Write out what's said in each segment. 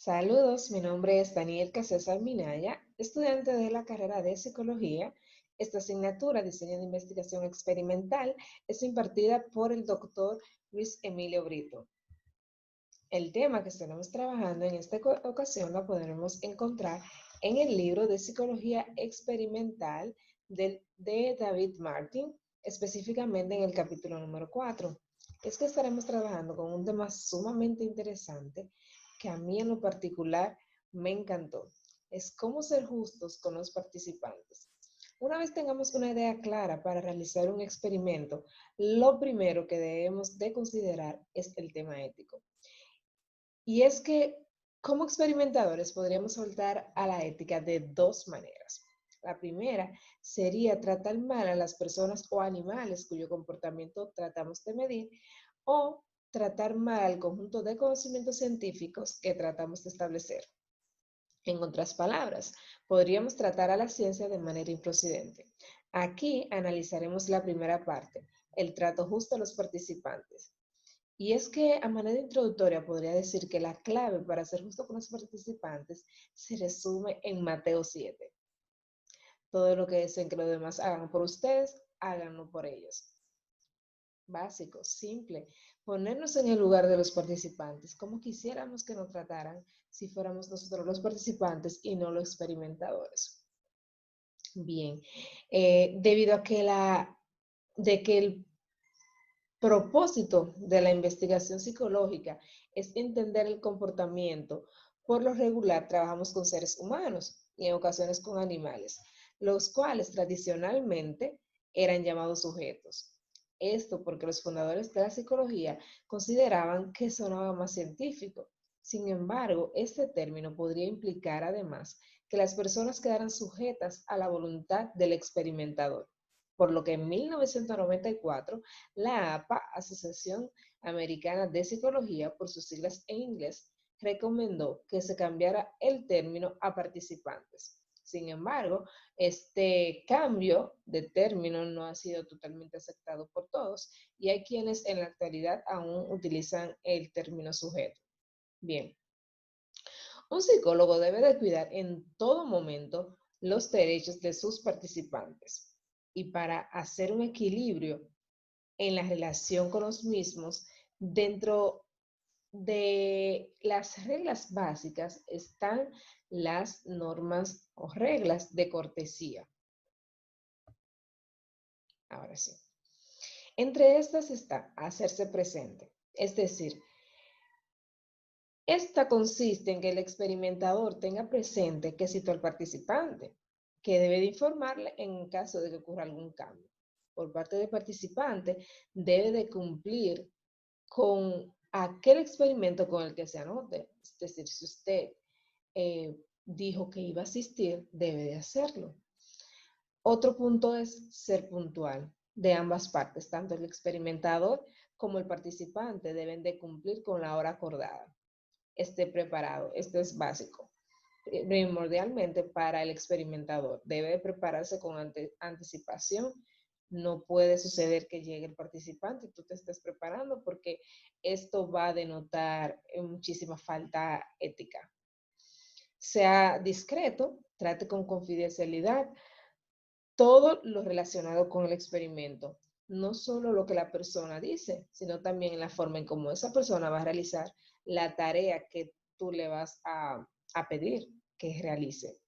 Saludos, mi nombre es Daniel César Minaya, estudiante de la carrera de Psicología. Esta asignatura, Diseño de Investigación Experimental, es impartida por el doctor Luis Emilio Brito. El tema que estaremos trabajando en esta ocasión lo podremos encontrar en el libro de Psicología Experimental de David Martin, específicamente en el capítulo número 4. Es que estaremos trabajando con un tema sumamente interesante que a mí en lo particular me encantó. Es cómo ser justos con los participantes. Una vez tengamos una idea clara para realizar un experimento, lo primero que debemos de considerar es el tema ético. Y es que como experimentadores podríamos faltar a la ética de dos maneras. La primera sería tratar mal a las personas o animales cuyo comportamiento tratamos de medir, o tratar mal al conjunto de conocimientos científicos que tratamos de establecer. En otras palabras, podríamos tratar a la ciencia de manera improcedente. Aquí analizaremos la primera parte, el trato justo a los participantes. Y es que a manera introductoria podría decir que la clave para ser justo con los participantes se resume en Mateo 7. Todo lo que deseen que los demás hagan por ustedes, háganlo por ellos. Básico, simple. Ponernos en el lugar de los participantes, como quisiéramos que nos trataran si fuéramos nosotros los participantes y no los experimentadores. Bien, debido a que el propósito de la investigación psicológica es entender el comportamiento. Por lo regular trabajamos con seres humanos y en ocasiones con animales, los cuales tradicionalmente eran llamados sujetos. Esto porque los fundadores de la psicología consideraban que sonaba más científico. Sin embargo, este término podría implicar además que las personas quedaran sujetas a la voluntad del experimentador, por lo que en 1994 la APA, Asociación Americana de Psicología, por sus siglas en inglés, recomendó que se cambiara el término a participantes. Sin embargo, este cambio de término no ha sido totalmente aceptado por todos y hay quienes en la actualidad aún utilizan el término sujeto. Bien, un psicólogo debe de cuidar en todo momento los derechos de sus participantes y para hacer un equilibrio en la relación con los mismos, dentro de las reglas básicas están las normas o reglas de cortesía. Ahora sí. Entre estas está hacerse presente, es decir, esta consiste en que el experimentador tenga presente que citó al participante, que debe de informarle en caso de que ocurra algún cambio. Por parte del participante, debe de cumplir con aquel experimento con el que se anote. Es decir, si usted dijo que iba a asistir, debe de hacerlo. Otro punto es ser puntual de ambas partes, tanto el experimentador como el participante deben de cumplir con la hora acordada. Esté preparado, esto es básico. Primordialmente para el experimentador, debe de prepararse con anticipación. No puede suceder que llegue el participante y tú te estés preparando porque esto va a denotar muchísima falta ética. Sea discreto, trate con confidencialidad todo lo relacionado con el experimento. No solo lo que la persona dice, sino también la forma en cómo esa persona va a realizar la tarea que tú le vas a pedir que realice.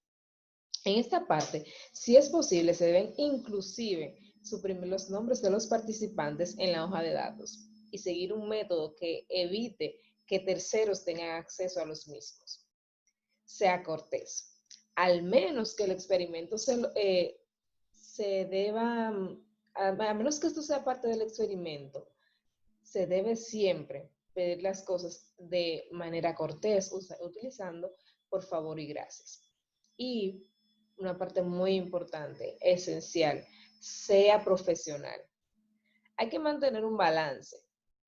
En esta parte, si es posible, se deben inclusive suprimir los nombres de los participantes en la hoja de datos y seguir un método que evite que terceros tengan acceso a los mismos. Sea cortés, al menos que el experimento se deba, a menos que esto sea parte del experimento, se debe siempre pedir las cosas de manera cortés, utilizando por favor y gracias. Y una parte muy importante, esencial, sea profesional. Hay que mantener un balance.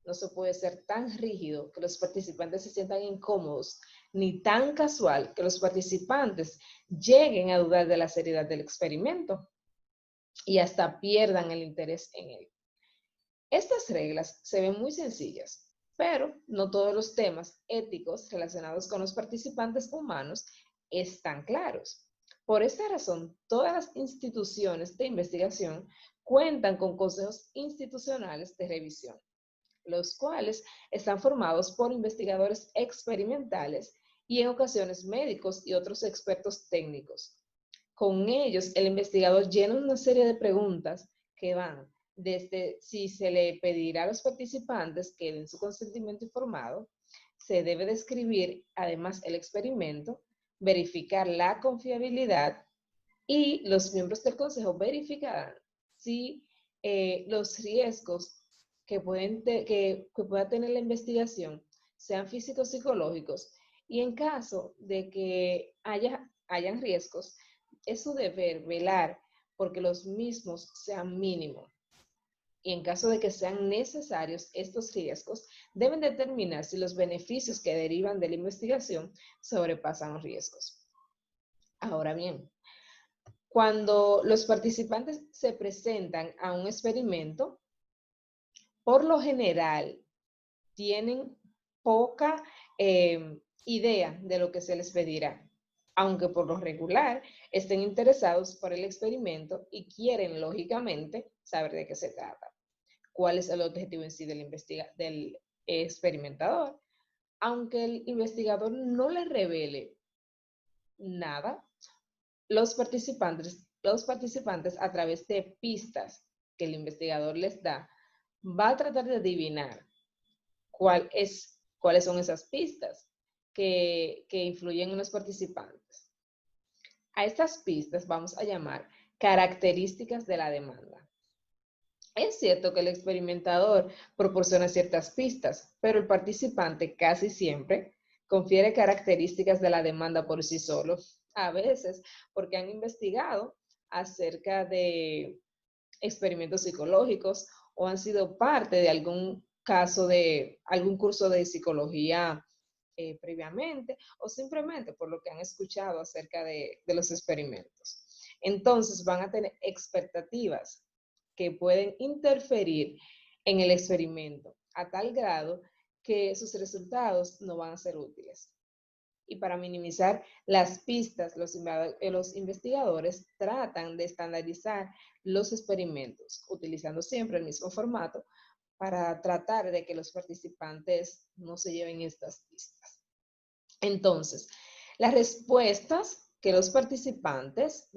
No se puede ser tan rígido que los participantes se sientan incómodos, ni tan casual que los participantes lleguen a dudar de la seriedad del experimento y hasta pierdan el interés en él. Estas reglas se ven muy sencillas, pero no todos los temas éticos relacionados con los participantes humanos están claros. Por esta razón, todas las instituciones de investigación cuentan con consejos institucionales de revisión, los cuales están formados por investigadores experimentales y en ocasiones médicos y otros expertos técnicos. Con ellos, el investigador llena una serie de preguntas que van desde si se le pedirá a los participantes que den su consentimiento informado, se debe describir además el experimento, verificar la confiabilidad y los miembros del consejo verificarán si los riesgos que pueda tener la investigación sean físicos psicológicos y en caso de que hayan riesgos, es su deber velar porque los mismos sean mínimos. Y en caso de que sean necesarios estos riesgos, deben determinar si los beneficios que derivan de la investigación sobrepasan los riesgos. Ahora bien, cuando los participantes se presentan a un experimento, por lo general tienen poca idea de lo que se les pedirá, aunque por lo regular estén interesados por el experimento y quieren, lógicamente, saber de qué se trata, cuál es el objetivo en sí del experimentador. Aunque el investigador no le revele nada, los participantes a través de pistas que el investigador les da, va a tratar de adivinar cuáles son esas pistas que influyen en los participantes. A estas pistas vamos a llamar características de la demanda. Es cierto que el experimentador proporciona ciertas pistas, pero el participante casi siempre confiere características de la demanda por sí solo, a veces porque han investigado acerca de experimentos psicológicos o han sido parte de algún caso de algún curso de psicología previamente o simplemente por lo que han escuchado acerca de los experimentos. Entonces van a tener expectativas que pueden interferir en el experimento a tal grado que sus resultados no van a ser útiles. Y para minimizar las pistas, los investigadores tratan de estandarizar los experimentos, utilizando siempre el mismo formato para tratar de que los participantes no se lleven estas pistas. Entonces, las respuestas que los participantes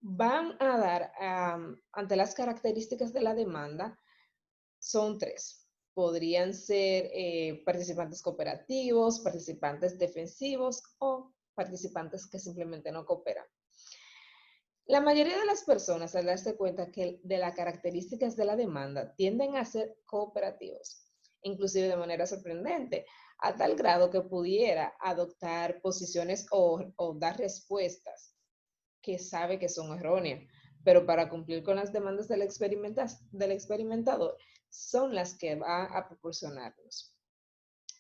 van a dar ante las características de la demanda son tres. Podrían ser participantes cooperativos, participantes defensivos o participantes que simplemente no cooperan. La mayoría de las personas, al darse cuenta de las características de la demanda, tienden a ser cooperativos, inclusive de manera sorprendente, a tal grado que pudiera adoptar posiciones o dar respuestas que sabe que son erróneas, pero para cumplir con las demandas del experimentador son las que va a proporcionarnos.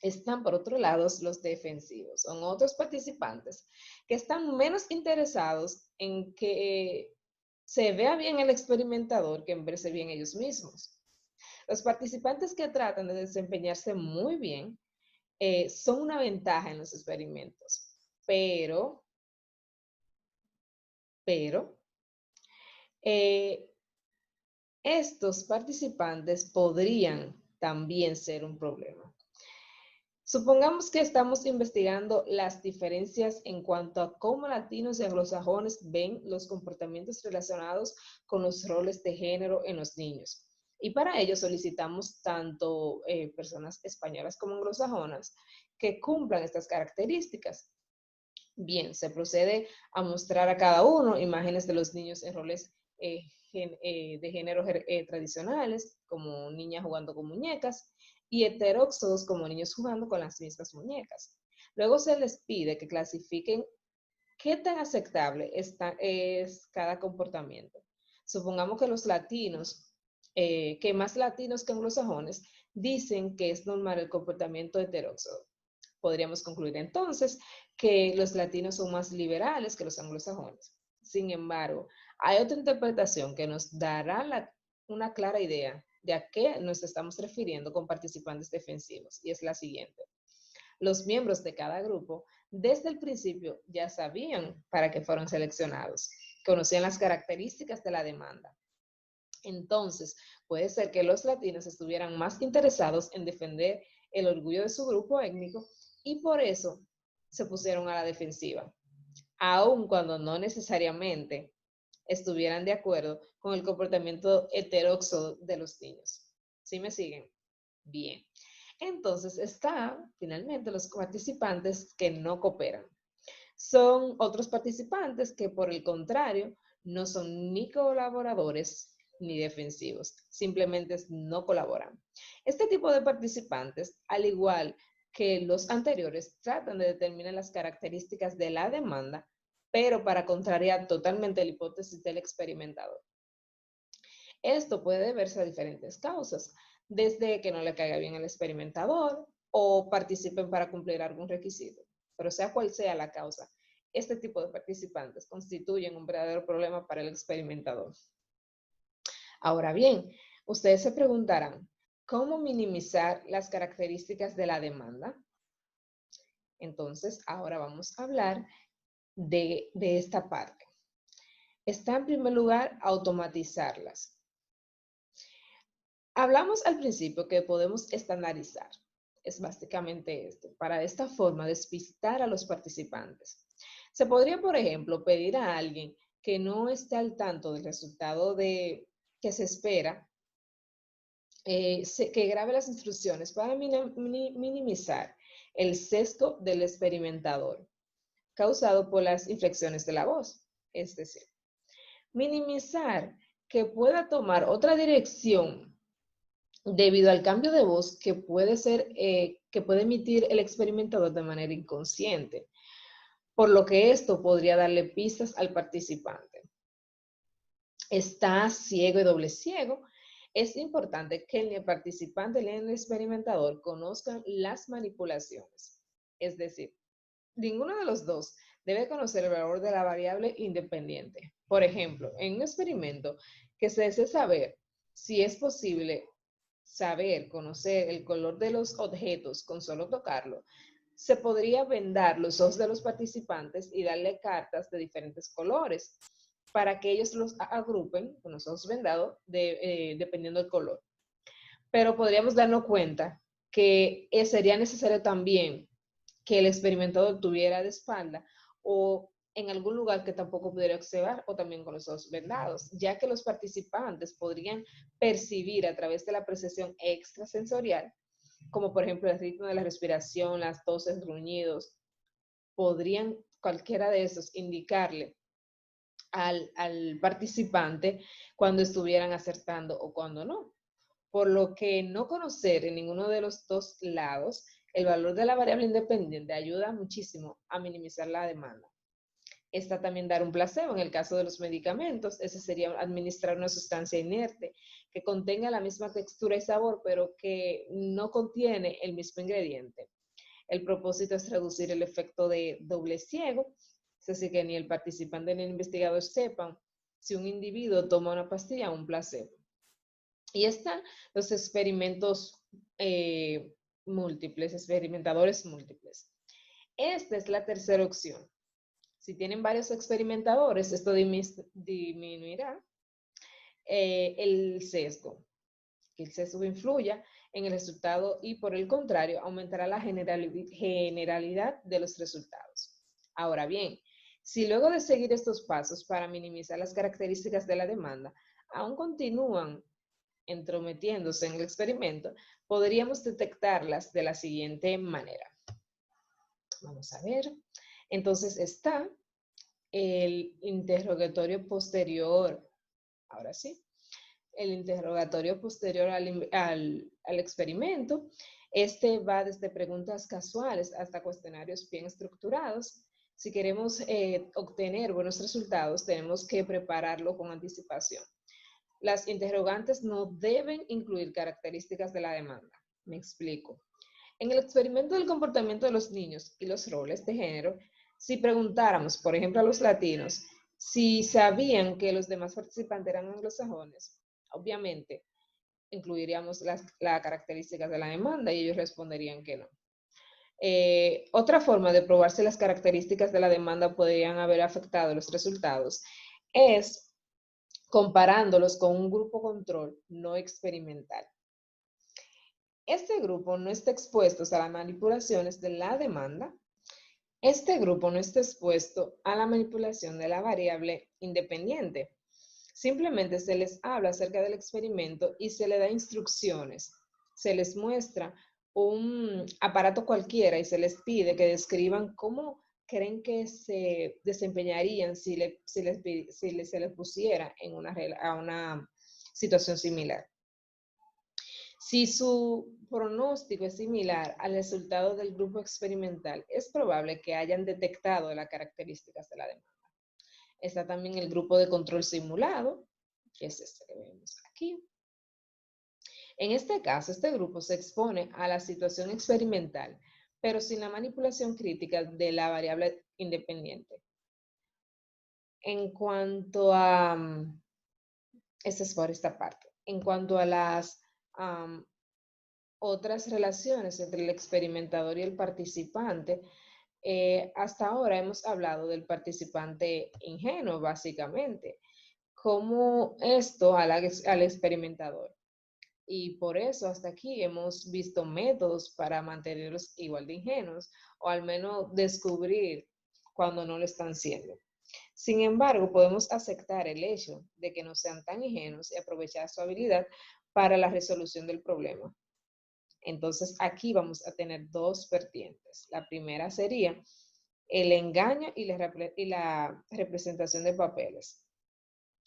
Están por otro lado los defensivos, son otros participantes que están menos interesados en que se vea bien el experimentador que en verse bien ellos mismos. Los participantes que tratan de desempeñarse muy bien son una ventaja en los experimentos, pero estos participantes podrían también ser un problema. Supongamos que estamos investigando las diferencias en cuanto a cómo latinos y anglosajones ven los comportamientos relacionados con los roles de género en los niños. Y para ello solicitamos tanto personas españolas como anglosajonas que cumplan estas características. Bien, se procede a mostrar a cada uno imágenes de los niños en roles de género tradicionales, como niñas jugando con muñecas, y heteróxodos como niños jugando con las mismas muñecas. Luego se les pide que clasifiquen qué tan aceptable es cada comportamiento. Supongamos que los latinos, que más latinos que anglosajones, dicen que es normal el comportamiento heteróxodo. Podríamos concluir entonces que los latinos son más liberales que los anglosajones. Sin embargo, hay otra interpretación que nos dará una clara idea de a qué nos estamos refiriendo con participantes defensivos, y es la siguiente. Los miembros de cada grupo desde el principio ya sabían para qué fueron seleccionados, conocían las características de la demanda. Entonces, puede ser que los latinos estuvieran más interesados en defender el orgullo de su grupo étnico y por eso se pusieron a la defensiva, aun cuando no necesariamente estuvieran de acuerdo con el comportamiento heterodoxo de los niños. ¿Sí me siguen? Bien. Entonces están finalmente los participantes que no cooperan. Son otros participantes que por el contrario no son ni colaboradores ni defensivos, simplemente no colaboran. Este tipo de participantes, al igual que los anteriores, tratan de determinar las características de la demanda, pero para contrariar totalmente la hipótesis del experimentador. Esto puede deberse a diferentes causas, desde que no le caiga bien al experimentador o participen para cumplir algún requisito. Pero sea cual sea la causa, este tipo de participantes constituyen un verdadero problema para el experimentador. Ahora bien, ustedes se preguntarán, ¿cómo minimizar las características de la demanda? Entonces, ahora vamos a hablar de esta parte. Está en primer lugar automatizarlas. Hablamos al principio que podemos estandarizar. Es básicamente esto, para de esta forma despistar a los participantes. Se podría, por ejemplo, pedir a alguien que no esté al tanto del resultado que se espera, que grabe las instrucciones para minimizar el sesgo del experimentador causado por las inflexiones de la voz. Es decir, minimizar que pueda tomar otra dirección debido al cambio de voz que puede emitir el experimentador de manera inconsciente, por lo que esto podría darle pistas al participante. Está ciego y doble ciego. Es importante que ni el participante ni el experimentador conozcan las manipulaciones. Es decir, ninguno de los dos debe conocer el valor de la variable independiente. Por ejemplo, en un experimento que se desea saber si es posible conocer el color de los objetos con solo tocarlo, se podría vendar los ojos de los participantes y darle cartas de diferentes colores para que ellos los agrupen con los ojos vendados dependiendo del color. Pero podríamos darnos cuenta que sería necesario también que el experimentador tuviera de espalda o en algún lugar que tampoco pudiera observar o también con los ojos vendados, ya que los participantes podrían percibir a través de la percepción extrasensorial, como por ejemplo el ritmo de la respiración, las toses, gruñidos, podrían cualquiera de esos indicarle al participante cuando estuvieran acertando o cuando no. Por lo que no conocer en ninguno de los dos lados el valor de la variable independiente ayuda muchísimo a minimizar la demanda. Está también dar un placebo en el caso de los medicamentos. Ese sería administrar una sustancia inerte que contenga la misma textura y sabor, pero que no contiene el mismo ingrediente. El propósito es reducir el efecto de doble ciego, es decir, que ni el participante ni el investigador sepan si un individuo toma una pastilla o un placebo. Y están los experimentos experimentadores múltiples. Esta es la tercera opción. Si tienen varios experimentadores, esto disminuirá el sesgo, que el sesgo influya en el resultado y por el contrario aumentará la generalidad de los resultados. Ahora bien, si luego de seguir estos pasos para minimizar las características de la demanda, aún continúan entrometiéndose en el experimento, podríamos detectarlas de la siguiente manera. Vamos a ver. Entonces está el interrogatorio posterior. Ahora sí. El interrogatorio posterior al experimento. Este va desde preguntas casuales hasta cuestionarios bien estructurados. Si queremos obtener buenos resultados, tenemos que prepararlo con anticipación. Las interrogantes no deben incluir características de la demanda. Me explico. En el experimento del comportamiento de los niños y los roles de género, si preguntáramos, por ejemplo, a los latinos, si sabían que los demás participantes eran anglosajones, obviamente, incluiríamos las características de la demanda y ellos responderían que no. Otra forma de probar si las características de la demanda podrían haber afectado los resultados es comparándolos con un grupo control no experimental. Este grupo no está expuesto a las manipulaciones de la demanda. Este grupo no está expuesto a la manipulación de la variable independiente. Simplemente se les habla acerca del experimento y se les da instrucciones. Se les muestra un aparato cualquiera y se les pide que describan cómo creen que se desempeñarían si se les pusiera a una situación similar. Si su pronóstico es similar al resultado del grupo experimental, es probable que hayan detectado las características de la demanda. Está también el grupo de control simulado, que es este que vemos aquí. En este caso, este grupo se expone a la situación experimental, pero sin la manipulación crítica de la variable independiente. En cuanto a, esta es por esta parte, en cuanto a las otras relaciones entre el experimentador y el participante, hasta ahora hemos hablado del participante ingenuo, básicamente, como esto al experimentador. Y por eso hasta aquí hemos visto métodos para mantenerlos igual de ingenuos, o al menos descubrir cuando no lo están siendo. Sin embargo, podemos aceptar el hecho de que no sean tan ingenuos y aprovechar su habilidad para la resolución del problema. Entonces, aquí vamos a tener dos vertientes. La primera sería el engaño y la representación de papeles.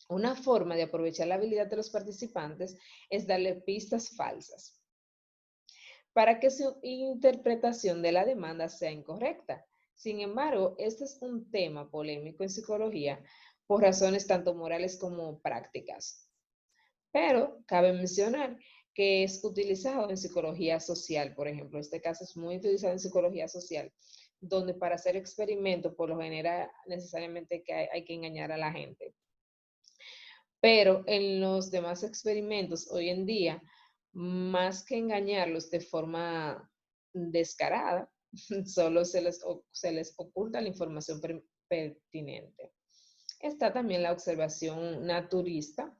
Una forma de aprovechar la habilidad de los participantes es darle pistas falsas para que su interpretación de la demanda sea incorrecta. Sin embargo, este es un tema polémico en psicología por razones tanto morales como prácticas. Pero cabe mencionar que es utilizado en psicología social, por ejemplo. Este caso es muy utilizado en psicología social, donde para hacer experimentos, por lo general, necesariamente hay que engañar a la gente. Pero en los demás experimentos, hoy en día, más que engañarlos de forma descarada, solo se les oculta la información pertinente. Está también la observación naturista,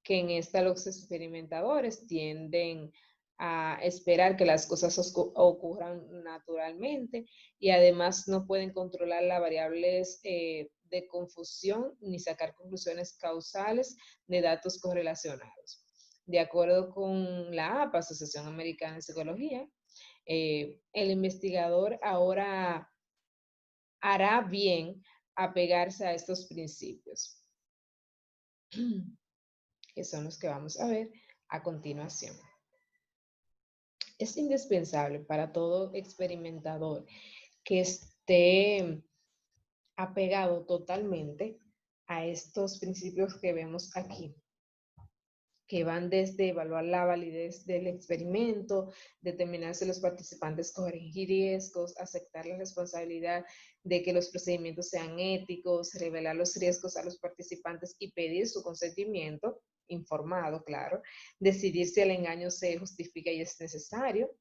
que en esta los experimentadores tienden a esperar que las cosas ocurran naturalmente y además no pueden controlar las variables de confusión ni sacar conclusiones causales de datos correlacionados. De acuerdo con la APA, Asociación Americana de Psicología, el investigador ahora hará bien apegarse a estos principios, que son los que vamos a ver a continuación. Es indispensable para todo experimentador que esté apegado totalmente a estos principios que vemos aquí, que van desde evaluar la validez del experimento, determinar si los participantes corregir riesgos, aceptar la responsabilidad de que los procedimientos sean éticos, revelar los riesgos a los participantes y pedir su consentimiento, informado, claro, decidir si el engaño se justifica y es necesario,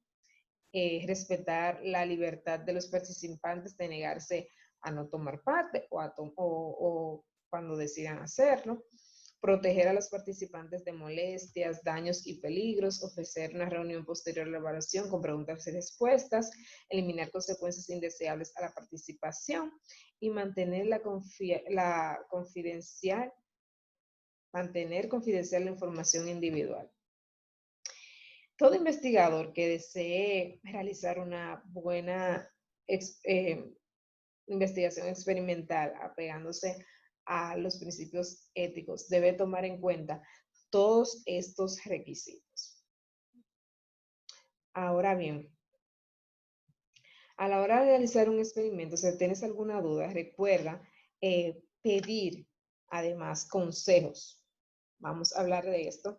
respetar la libertad de los participantes de negarse a no tomar parte o cuando decidan hacerlo, proteger a los participantes de molestias, daños y peligros, ofrecer una reunión posterior a la evaluación con preguntas y respuestas, eliminar consecuencias indeseables a la participación y mantener confidencial la información individual. Todo investigador que desee realizar una buena investigación experimental apegándose a los principios éticos debe tomar en cuenta todos estos requisitos. Ahora bien, a la hora de realizar un experimento, si tienes alguna duda, recuerda pedir además consejos. Vamos a hablar de esto.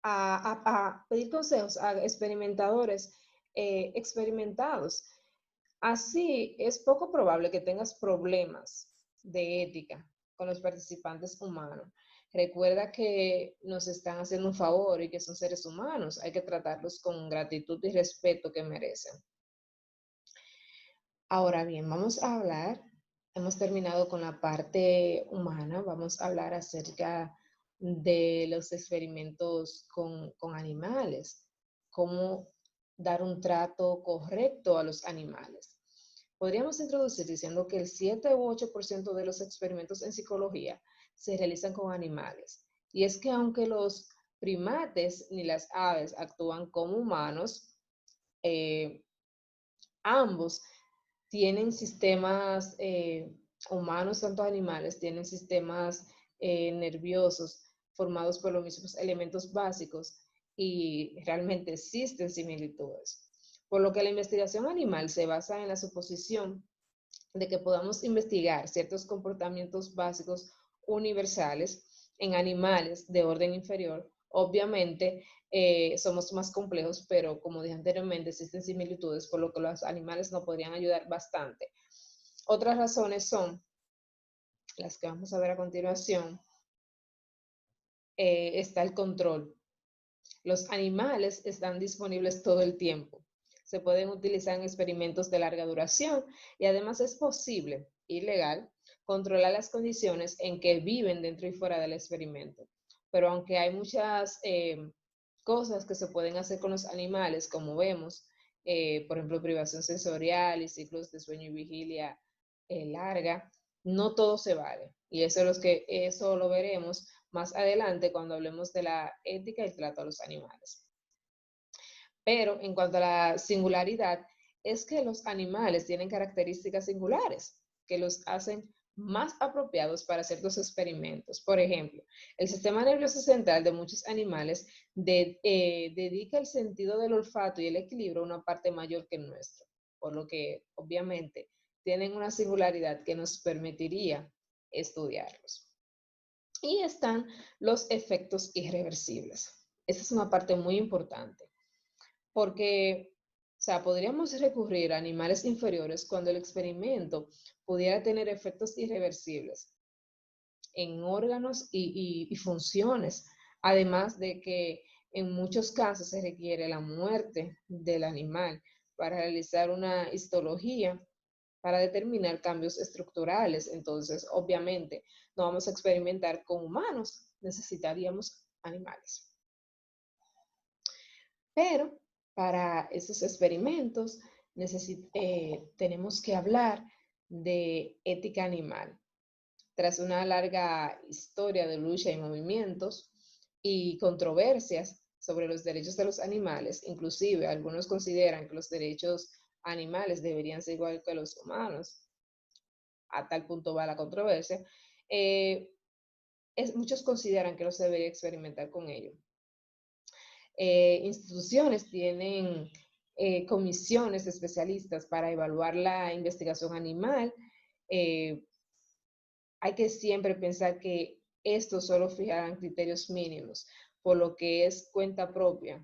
A pedir consejos a experimentadores experimentados. Así, es poco probable que tengas problemas de ética con los participantes humanos. Recuerda que nos están haciendo un favor y que son seres humanos. Hay que tratarlos con gratitud y respeto que merecen. Ahora bien, vamos a hablar, hemos terminado con la parte humana, vamos a hablar acerca de los experimentos con animales, cómo dar un trato correcto a los animales. Podríamos introducir diciendo que el 7 u 8% de los experimentos en psicología se realizan con animales. Y es que aunque los primates ni las aves actúan como humanos, ambos tienen sistemas humanos, tanto animales, tienen sistemas nerviosos formados por los mismos elementos básicos y realmente existen similitudes. Por lo que la investigación animal se basa en la suposición de que podamos investigar ciertos comportamientos básicos universales en animales de orden inferior. Obviamente somos más complejos, pero como dije anteriormente, existen similitudes, por lo que los animales nos podrían ayudar bastante. Otras razones son las que vamos a ver a continuación. Está el control. Los animales están disponibles todo el tiempo. Se pueden utilizar en experimentos de larga duración y además es posible, ilegal, controlar las condiciones en que viven dentro y fuera del experimento. Pero aunque hay muchas cosas que se pueden hacer con los animales, como vemos, por ejemplo, privación sensorial y ciclos de sueño y vigilia larga, no todo se vale. Y eso lo veremos más adelante cuando hablemos de la ética y el trato a los animales. Pero en cuanto a la singularidad, es que los animales tienen características singulares que los hacen más apropiados para ciertos experimentos. Por ejemplo, el sistema nervioso central de muchos animales dedica el sentido del olfato y el equilibrio a una parte mayor que el nuestro, por lo que obviamente tienen una singularidad que nos permitiría estudiarlos. Y están los efectos irreversibles. Esa es una parte muy importante, porque, o sea, podríamos recurrir a animales inferiores cuando el experimento pudiera tener efectos irreversibles en órganos y funciones, además de que en muchos casos se requiere la muerte del animal para realizar una histología para determinar cambios estructurales. Entonces, obviamente, no vamos a experimentar con humanos, necesitaríamos animales. Pero para esos experimentos tenemos que hablar de ética animal. Tras una larga historia de lucha y movimientos y controversias sobre los derechos de los animales, inclusive algunos consideran que los derechos animales deberían ser igual que los humanos, a tal punto va la controversia, muchos consideran que no se debería experimentar con ellos. Instituciones tienen comisiones de especialistas para evaluar la investigación animal. Hay que siempre pensar que estos solo fijarán criterios mínimos, por lo que es cuenta propia,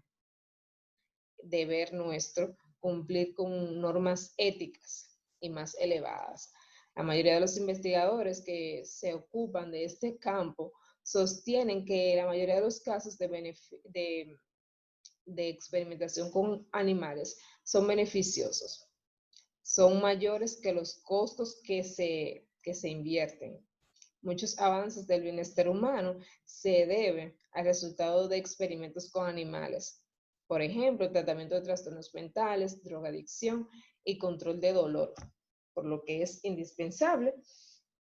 deber nuestro, cumplir con normas éticas y más elevadas. La mayoría de los investigadores que se ocupan de este campo sostienen que la mayoría de los casos de experimentación con animales son beneficiosos, son mayores que los costos que se invierten. Muchos avances del bienestar humano se deben al resultado de experimentos con animales. Por ejemplo, tratamiento de trastornos mentales, drogadicción y control de dolor, por lo que es indispensable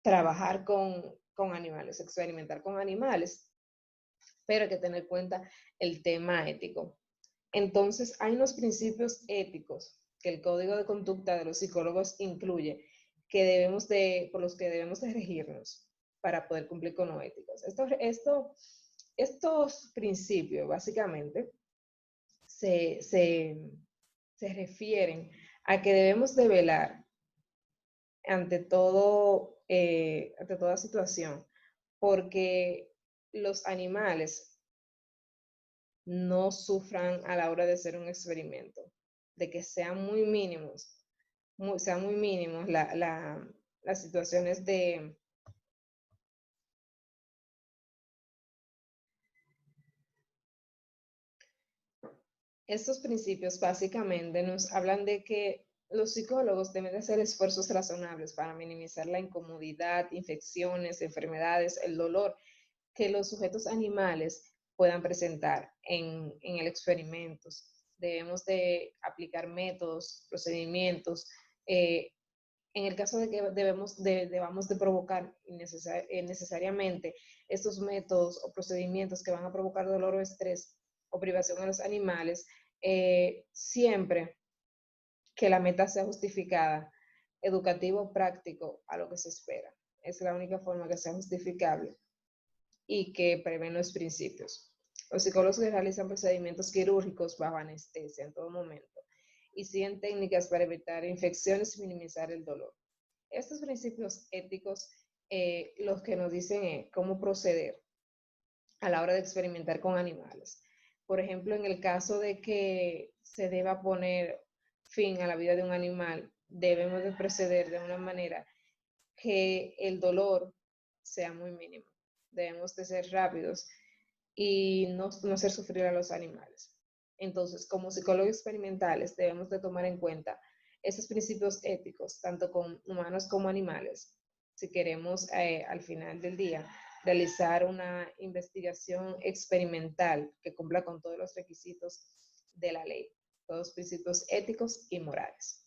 trabajar con animales, experimentar con animales, pero hay que tener en cuenta el tema ético. Entonces, hay unos principios éticos que el Código de Conducta de los Psicólogos incluye por los que debemos de regirnos para poder cumplir con lo éticos. Estos principios, básicamente, se refieren a que debemos de velar ante toda situación, porque los animales no sufran a la hora de hacer un experimento, de que sean muy mínimos las situaciones Estos principios básicamente nos hablan de que los psicólogos deben de hacer esfuerzos razonables para minimizar la incomodidad, infecciones, enfermedades, el dolor que los sujetos animales puedan presentar en el experimento. Debemos de aplicar métodos, procedimientos. En el caso de que debamos de provocar necesariamente estos métodos o procedimientos que van a provocar dolor o estrés o privación a los animales, siempre que la meta sea justificada, educativo, práctico, a lo que se espera. Es la única forma que sea justificable y que prevé los principios. Los psicólogos que realizan procedimientos quirúrgicos bajo anestesia en todo momento y siguen técnicas para evitar infecciones y minimizar el dolor. Estos principios éticos, los que nos dicen cómo proceder a la hora de experimentar con animales. Por ejemplo, en el caso de que se deba poner fin a la vida de un animal, debemos de proceder de una manera que el dolor sea muy mínimo. Debemos de ser rápidos y no hacer sufrir a los animales. Entonces, como psicólogos experimentales, debemos de tomar en cuenta esos principios éticos, tanto con humanos como animales, si queremos al final del día realizar una investigación experimental que cumpla con todos los requisitos de la ley, todos los principios éticos y morales.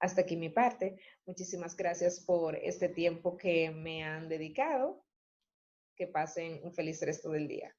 Hasta aquí mi parte. Muchísimas gracias por este tiempo que me han dedicado. Que pasen un feliz resto del día.